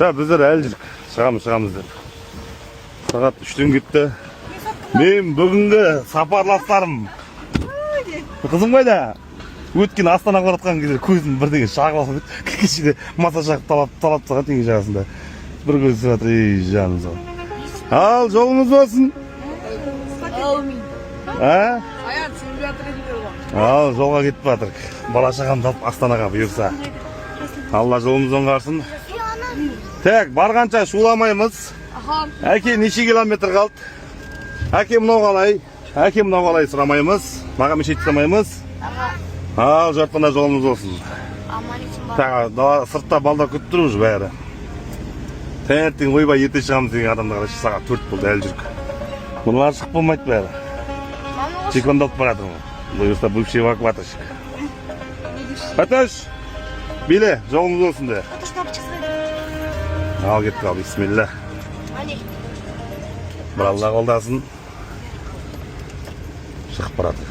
Bizler әлі шығамыз деп. Сағат 3-тен кетті. Мен бүгінгі сапарластарым. Қызым қайда? Өткен Астанаға баратқан кезде көзім бірдеңе шағып алып еді. Кешеде массаж талап тастаған теңге жағасында. Бір көз сұратыр, ей жанымыз ау. Ал, жолыңыз болсын. Ал, жолға кетіп жатырық. Бала шағамды алып Астанаға бұйырса. Алла жолымыз оңғарсын. Так, барғанша шуламаймыз. Әке неше километр қалды? Әке мынау қалай? Әке мынау қалай сұрамаймыз. Маған мешет сұрамаймыз. Ал, жартына жолымыз болсын. Сыртта балдар күтіп тұр уже бәрі. Таңертең ойбай ерте шығамыз деген адамдар сағат 4 болды әлі жүрік. Бұлар шығып болмайды бәрі. Чекондалып барады ғой. Бұйырса бывший эвакуаторщик. Аташ, биле, жолымыз болсын де. Ал кетті ал, бисмилля. Бір Алла қолдасын. Шығып барады.